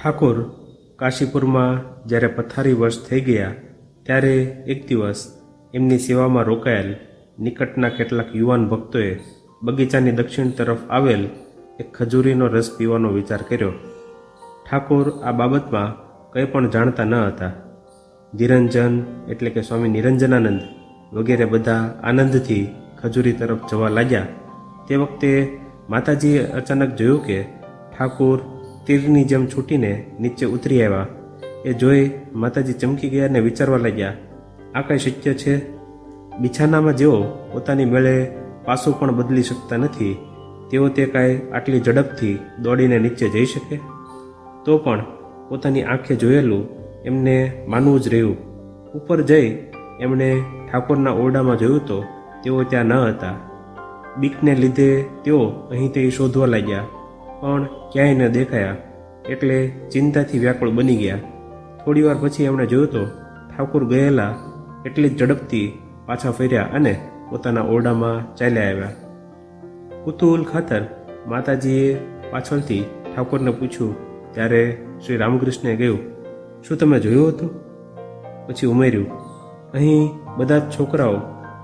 ઠાકોર કાશીપુરમાં જ્યારે પથારી વર્ષ થઈ ગયા ત્યારે એક દિવસ એમની સેવામાં રોકાયેલ નિકટના કેટલાક યુવાન ભક્તોએ બગીચાની દક્ષિણ તરફ આવેલ એક ખજૂરીનો રસ પીવાનો વિચાર કર્યો. ઠાકોર આ બાબતમાં કંઈ પણ જાણતા ન હતા. નિરંજન એટલે કે સ્વામી નિરંજનાનંદ વગેરે બધા આનંદથી ખજૂરી તરફ જવા લાગ્યા. તે વખતે માતાજીએ અચાનક જોયું કે ઠાકોર તીરની જેમ છૂટીને નીચે ઉતરી આવ્યા. એ જોઈ માતાજી ચમકી ગયા અને વિચારવા લાગ્યા, આ કંઈ શક્ય છે? બિછાનામાં જેઓ પોતાની મેળે પાસું પણ બદલી શકતા નથી, તેઓ તે કાંઈ આટલી ઝડપથી દોડીને નીચે જઈ શકે? તો પણ પોતાની આંખે જોયેલું એમને માનવું જ રહ્યું. ઉપર જઈ એમણે ઠાકોરના ઓરડામાં જોયું તો તેઓ ત્યાં ન હતા. બીકને લીધે તેઓ અહીં તે શોધવા લાગ્યા, પણ ક્યાંય ન દેખાયા. એટલે ચિંતાથી વ્યાકુળ બની ગયા. થોડીવાર પછી એમણે જોયું તો ઠાકોર ગયેલા એટલી જ ઝડપથી પાછા ફર્યા અને પોતાના ઓરડામાં ચાલ્યા આવ્યા. કુતૂહલ ખાતર માતાજીએ પાછળથી ઠાકોરને પૂછ્યું ત્યારે શ્રી રામકૃષ્ણે કહ્યું, શું તમે જોયું હતું? પછી ઉમેર્યું, અહીં બધા જ છોકરાઓ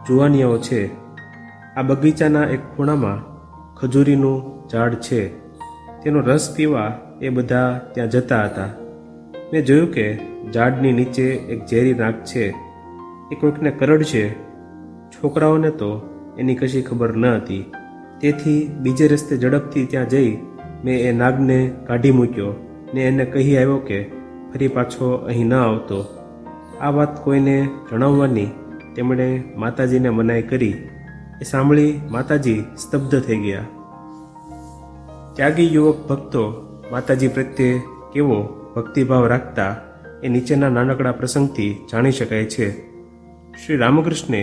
જુવાનિયાઓ છે. આ બગીચાના એક ખૂણામાં ખજૂરીનું ઝાડ છે. તેનો રસ પીવા એ બધા ત્યાં જતા હતા. મેં જોયું કે ઝાડની નીચે એક ઝેરી નાગ છે. એ કોઈકને કરડશે. છોકરાઓને તો એની કશી ખબર ન હતી. તેથી બીજે રસ્તે ઝડપથી ત્યાં જઈ મેં એ નાગને કાઢી મૂક્યો ને એને કહી આવ્યો કે ફરી પાછો અહીં ન આવતો. આ વાત કોઈને જણાવવાની તેમણે માતાજીને મનાઈ કરી. એ સાંભળી માતાજી સ્તબ્ધ થઈ ગયા. ત્યાગી યુવક ભક્તો માતાજી પ્રત્યે કેવો ભક્તિભાવ રાખતા એ નીચેના નાનકડા પ્રસંગથી જાણી શકાય છે. શ્રી રામકૃષ્ણે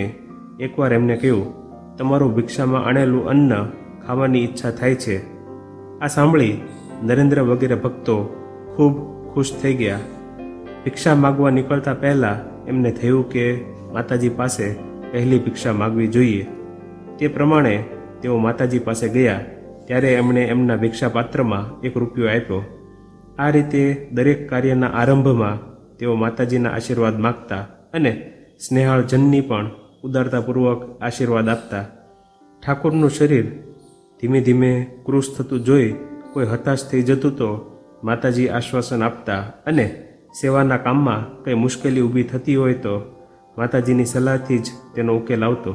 એકવાર એમને કહ્યું, તમારું ભિક્ષામાં આણેલું અન્ન ખાવાની ઈચ્છા થાય છે. આ સાંભળી નરેન્દ્ર વગેરે ભક્તો ખૂબ ખુશ થઈ ગયા. ભિક્ષા માગવા નીકળતા પહેલાં એમને થયું કે માતાજી પાસે પહેલી ભિક્ષા માગવી જોઈએ. તે પ્રમાણે તેઓ માતાજી પાસે ગયા. ત્યારે એમણે એમના ભિક્ષા પાત્રમાં ₹1 આપ્યો. આ રીતે દરેક કાર્યના આરંભમાં તેઓ માતાજીના આશીર્વાદ માગતા અને સ્નેહાળજનની પણ ઉદારતાપૂર્વક આશીર્વાદ આપતા. ઠાકોરનું શરીર ધીમે ધીમે કૃશ થતું જોઈ કોઈ હતાશ થઈ જતું તો માતાજી આશ્વાસન આપતા અને સેવાના કામમાં કંઈ મુશ્કેલી ઊભી થતી હોય તો માતાજીની સલાહથી જ તેનો ઉકેલ આવતો.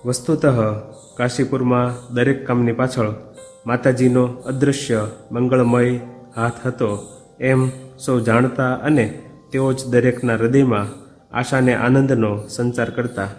વસ્તુતઃ કાશીપુરમાં દરેક કામની પાછળ માતાજીનો અદૃશ્ય મંગળમય હાથ હતો એમ સૌ જાણતા અને તેઓ જ દરેકના હૃદયમાં આશા અને આનંદનો સંચાર કરતા.